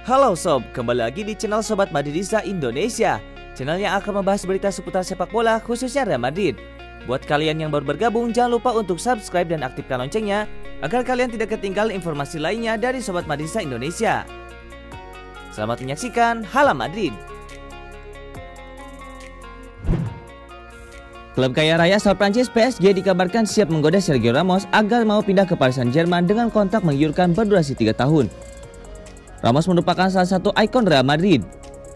Halo sob, kembali lagi di channel Sobat Madridista Indonesia, channel yang akan membahas berita seputar sepak bola khususnya Real Madrid. Buat kalian yang baru bergabung, jangan lupa untuk subscribe dan aktifkan loncengnya agar kalian tidak ketinggalan informasi lainnya dari Sobat Madridista Indonesia. Selamat menyaksikan Hala Madrid. Klub kaya raya asal Prancis PSG dikabarkan siap menggoda Sergio Ramos agar mau pindah ke Paris Saint-Germain dengan kontrak menggiurkan berdurasi 3 tahun. Ramos merupakan salah satu ikon Real Madrid.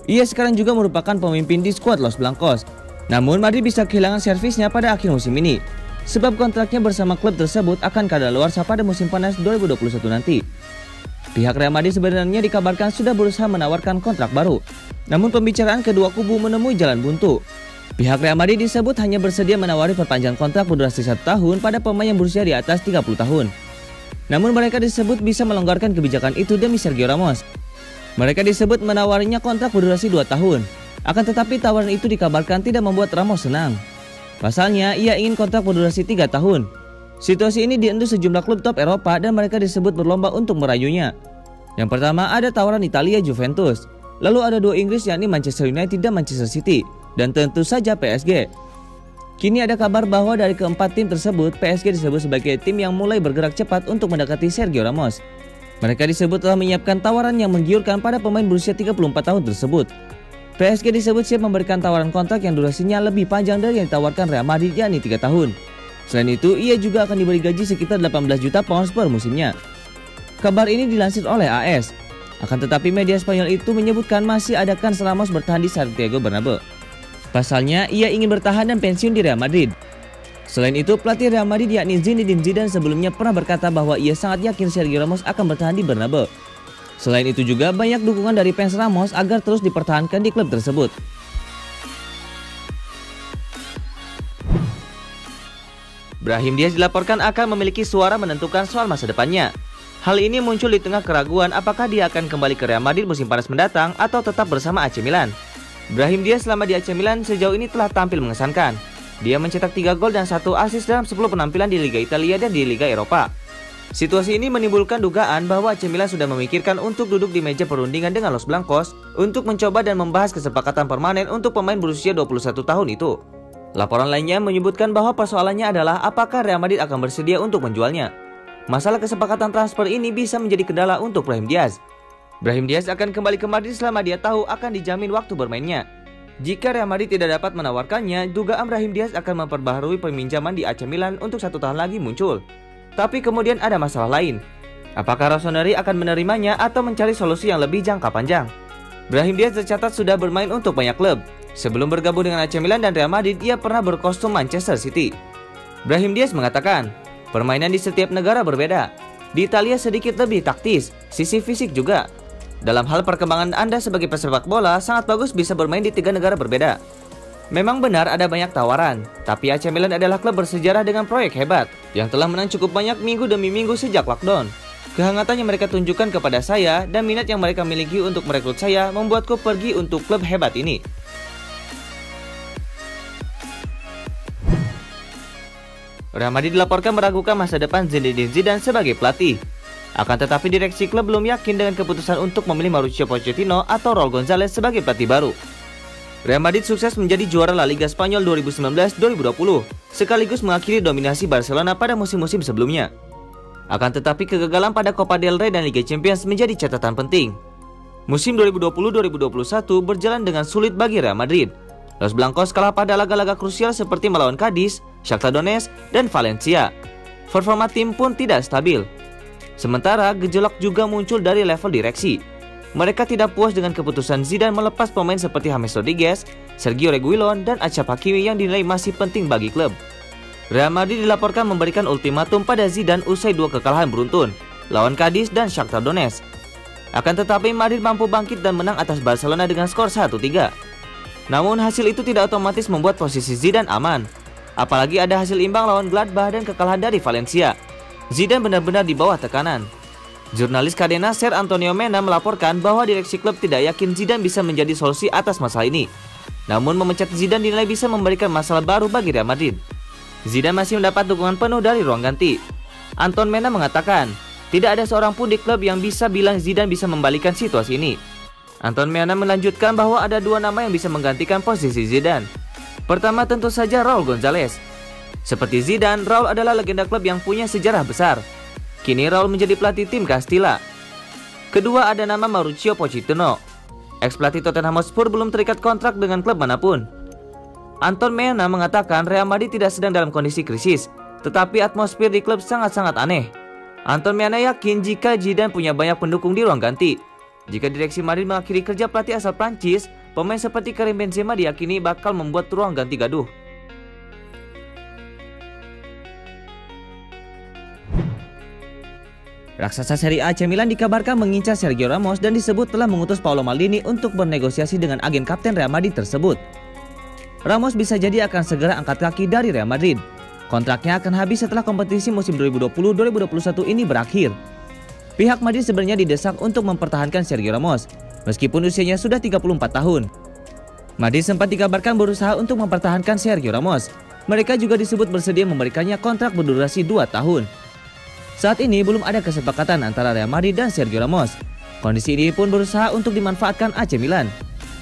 Ia sekarang juga merupakan pemimpin di skuad Los Blancos. Namun Madrid bisa kehilangan servisnya pada akhir musim ini, sebab kontraknya bersama klub tersebut akan kadaluarsa pada musim panas 2021 nanti. Pihak Real Madrid sebenarnya dikabarkan sudah berusaha menawarkan kontrak baru, namun pembicaraan kedua kubu menemui jalan buntu. Pihak Real Madrid disebut hanya bersedia menawari perpanjangan kontrak berdurasi 1 tahun pada pemain yang berusia di atas 30 tahun. Namun mereka disebut bisa melonggarkan kebijakan itu demi Sergio Ramos. Mereka disebut menawarinya kontrak berdurasi 2 tahun. Akan tetapi tawaran itu dikabarkan tidak membuat Ramos senang. Pasalnya ia ingin kontrak berdurasi 3 tahun. Situasi ini diendus sejumlah klub top Eropa dan mereka disebut berlomba untuk merayunya. Yang pertama ada tawaran Italia Juventus. Lalu ada 2 Inggris yakni Manchester United dan Manchester City. Dan tentu saja PSG. Kini ada kabar bahwa dari keempat tim tersebut, PSG disebut sebagai tim yang mulai bergerak cepat untuk mendekati Sergio Ramos. Mereka disebut telah menyiapkan tawaran yang menggiurkan pada pemain berusia 34 tahun tersebut. PSG disebut siap memberikan tawaran kontrak yang durasinya lebih panjang dari yang ditawarkan Real Madrid yakni 3 tahun. Selain itu, ia juga akan diberi gaji sekitar 18 juta pounds per musimnya. Kabar ini dilansir oleh AS. Akan tetapi media Spanyol itu menyebutkan masih ada kans Ramos bertahan di Santiago Bernabeu. Pasalnya, ia ingin bertahan dan pensiun di Real Madrid. Selain itu, pelatih Real Madrid yakni Zinedine Zidane sebelumnya pernah berkata bahwa ia sangat yakin Sergio Ramos akan bertahan di Bernabeu. Selain itu juga banyak dukungan dari fans Ramos agar terus dipertahankan di klub tersebut. Brahim Diaz dilaporkan akan memiliki suara menentukan soal masa depannya. Hal ini muncul di tengah keraguan apakah dia akan kembali ke Real Madrid musim panas mendatang atau tetap bersama AC Milan. Brahim Diaz selama di AC Milan sejauh ini telah tampil mengesankan. Dia mencetak 3 gol dan 1 assist dalam 10 penampilan di Liga Italia dan di Liga Eropa. Situasi ini menimbulkan dugaan bahwa AC Milan sudah memikirkan untuk duduk di meja perundingan dengan Los Blancos untuk mencoba dan membahas kesepakatan permanen untuk pemain berusia 21 tahun itu. Laporan lainnya menyebutkan bahwa persoalannya adalah apakah Real Madrid akan bersedia untuk menjualnya. Masalah kesepakatan transfer ini bisa menjadi kendala untuk Brahim Diaz. Brahim Diaz akan kembali ke Madrid selama dia tahu akan dijamin waktu bermainnya. Jika Real Madrid tidak dapat menawarkannya, dugaan Brahim Diaz akan memperbaharui peminjaman di AC Milan untuk 1 tahun lagi muncul. Tapi kemudian ada masalah lain. Apakah Rossoneri akan menerimanya atau mencari solusi yang lebih jangka panjang? Brahim Diaz tercatat sudah bermain untuk banyak klub. Sebelum bergabung dengan AC Milan dan Real Madrid, ia pernah berkostum Manchester City. Brahim Diaz mengatakan, permainan di setiap negara berbeda. Di Italia sedikit lebih taktis, sisi fisik juga. Dalam hal perkembangan Anda sebagai pesepak bola, sangat bagus bisa bermain di 3 negara berbeda. Memang benar ada banyak tawaran, tapi AC Milan adalah klub bersejarah dengan proyek hebat yang telah menang cukup banyak minggu demi minggu sejak lockdown. Kehangatan yang mereka tunjukkan kepada saya dan minat yang mereka miliki untuk merekrut saya membuatku pergi untuk klub hebat ini. Real Madrid dilaporkan meragukan masa depan Zinedine Zidane sebagai pelatih. Akan tetapi direksi klub belum yakin dengan keputusan untuk memilih Mauricio Pochettino atau Raul González sebagai pelatih baru. Real Madrid sukses menjadi juara La Liga Spanyol 2019-2020, sekaligus mengakhiri dominasi Barcelona pada musim-musim sebelumnya. Akan tetapi kegagalan pada Copa del Rey dan Liga Champions menjadi catatan penting. Musim 2020-2021 berjalan dengan sulit bagi Real Madrid. Los Blancos kalah pada laga-laga krusial seperti melawan Cadiz, Shakhtar Donetsk, dan Valencia. Performa tim pun tidak stabil. Sementara gejolak juga muncul dari level direksi. Mereka tidak puas dengan keputusan Zidane melepas pemain seperti James Rodriguez, Sergio Reguilon, dan Achraf Hakimi yang dinilai masih penting bagi klub. Real Madrid dilaporkan memberikan ultimatum pada Zidane usai 2 kekalahan beruntun, lawan Cadiz dan Shakhtar Donetsk. Akan tetapi Madrid mampu bangkit dan menang atas Barcelona dengan skor 1-3. Namun hasil itu tidak otomatis membuat posisi Zidane aman. Apalagi ada hasil imbang lawan Gladbach dan kekalahan dari Valencia. Zidane benar-benar di bawah tekanan. Jurnalis Cadena Ser Antonio Mena melaporkan bahwa direksi klub tidak yakin Zidane bisa menjadi solusi atas masalah ini. Namun memecat Zidane dinilai bisa memberikan masalah baru bagi Real Madrid. Zidane masih mendapat dukungan penuh dari ruang ganti. Anton Mena mengatakan, Tidak ada seorang pun di klub yang bisa bilang Zidane bisa membalikan situasi ini. Anton Meana melanjutkan bahwa ada dua nama yang bisa menggantikan posisi Zidane. Pertama tentu saja Raul Gonzalez. Seperti Zidane, Raul adalah legenda klub yang punya sejarah besar. Kini Raul menjadi pelatih tim Castilla. Kedua ada nama Mauricio Pochettino. Ex-pelatih Tottenham Hotspur belum terikat kontrak dengan klub manapun. Anton Meana mengatakan Real Madrid tidak sedang dalam kondisi krisis, tetapi atmosfer di klub sangat-sangat aneh. Anton Meana yakin jika Zidane punya banyak pendukung di ruang ganti. Jika direksi Madrid mengakhiri kerja pelatih asal Prancis, pemain seperti Karim Benzema diyakini bakal membuat ruang ganti gaduh. Raksasa Serie A AC Milan dikabarkan mengincar Sergio Ramos dan disebut telah mengutus Paolo Maldini untuk bernegosiasi dengan agen kapten Real Madrid tersebut. Ramos bisa jadi akan segera angkat kaki dari Real Madrid. Kontraknya akan habis setelah kompetisi musim 2020-2021 ini berakhir. Pihak Madrid sebenarnya didesak untuk mempertahankan Sergio Ramos, meskipun usianya sudah 34 tahun. Madrid sempat dikabarkan berusaha untuk mempertahankan Sergio Ramos. Mereka juga disebut bersedia memberikannya kontrak berdurasi 2 tahun. Saat ini belum ada kesepakatan antara Real Madrid dan Sergio Ramos. Kondisi ini pun berusaha untuk dimanfaatkan AC Milan.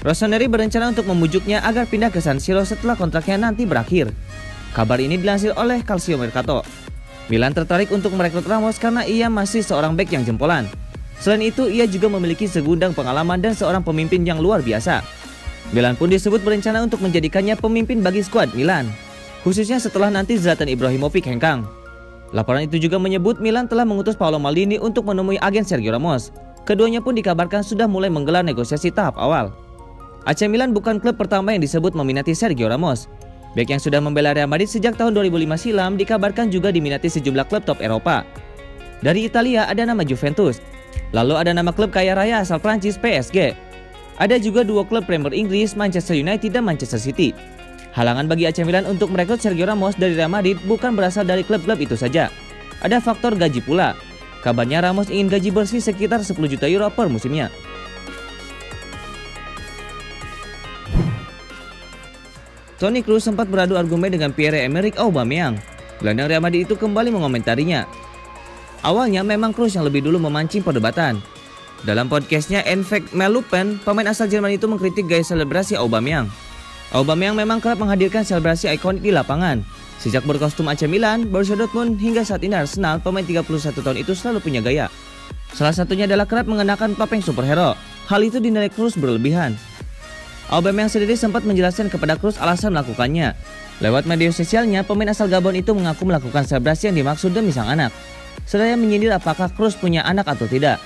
Rossoneri berencana untuk memujuknya agar pindah ke San Siro setelah kontraknya nanti berakhir. Kabar ini dilansir oleh Calcio Mercato. Milan tertarik untuk merekrut Ramos karena ia masih seorang bek yang jempolan. Selain itu, ia juga memiliki segudang pengalaman dan seorang pemimpin yang luar biasa. Milan pun disebut berencana untuk menjadikannya pemimpin bagi skuad Milan, khususnya setelah nanti Zlatan Ibrahimovic hengkang. Laporan itu juga menyebut Milan telah mengutus Paolo Maldini untuk menemui agen Sergio Ramos. Keduanya pun dikabarkan sudah mulai menggelar negosiasi tahap awal. AC Milan bukan klub pertama yang disebut meminati Sergio Ramos. Bek yang sudah membela Real Madrid sejak tahun 2005 silam dikabarkan juga diminati sejumlah klub top Eropa. Dari Italia ada nama Juventus, lalu ada nama klub kaya raya asal Prancis PSG. Ada juga dua klub Premier Inggris, Manchester United dan Manchester City. Halangan bagi AC Milan untuk merekrut Sergio Ramos dari Real Madrid bukan berasal dari klub-klub itu saja. Ada faktor gaji pula. Kabarnya Ramos ingin gaji bersih sekitar 10 juta euro per musimnya. Toni Kroos sempat beradu argumen dengan Pierre-Emerick Aubameyang. Gelandang Real Madrid itu kembali mengomentarinya. Awalnya memang Kroos yang lebih dulu memancing perdebatan. Dalam podcastnya En Fact Melupen, pemain asal Jerman itu mengkritik gaya selebrasi Aubameyang. Aubameyang memang kerap menghadirkan selebrasi ikonik di lapangan. Sejak berkostum AC Milan, Borussia Dortmund hingga saat ini Arsenal, pemain 31 tahun itu selalu punya gaya. Salah satunya adalah kerap mengenakan topeng superhero. Hal itu dinilai Kroos berlebihan. Aubameyang sendiri sempat menjelaskan kepada Kroos alasan melakukannya. Lewat media sosialnya, pemain asal Gabon itu mengaku melakukan selebrasi yang dimaksud demi sang anak. Seraya menyindir apakah Kroos punya anak atau tidak.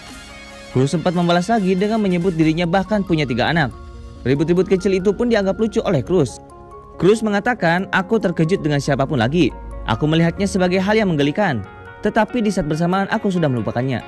Kroos sempat membalas lagi dengan menyebut dirinya bahkan punya 3 anak. Ribut-ribut kecil itu pun dianggap lucu oleh Kroos. Kroos mengatakan, "Aku terkejut dengan siapapun lagi. Aku melihatnya sebagai hal yang menggelikan. Tetapi di saat bersamaan aku sudah melupakannya."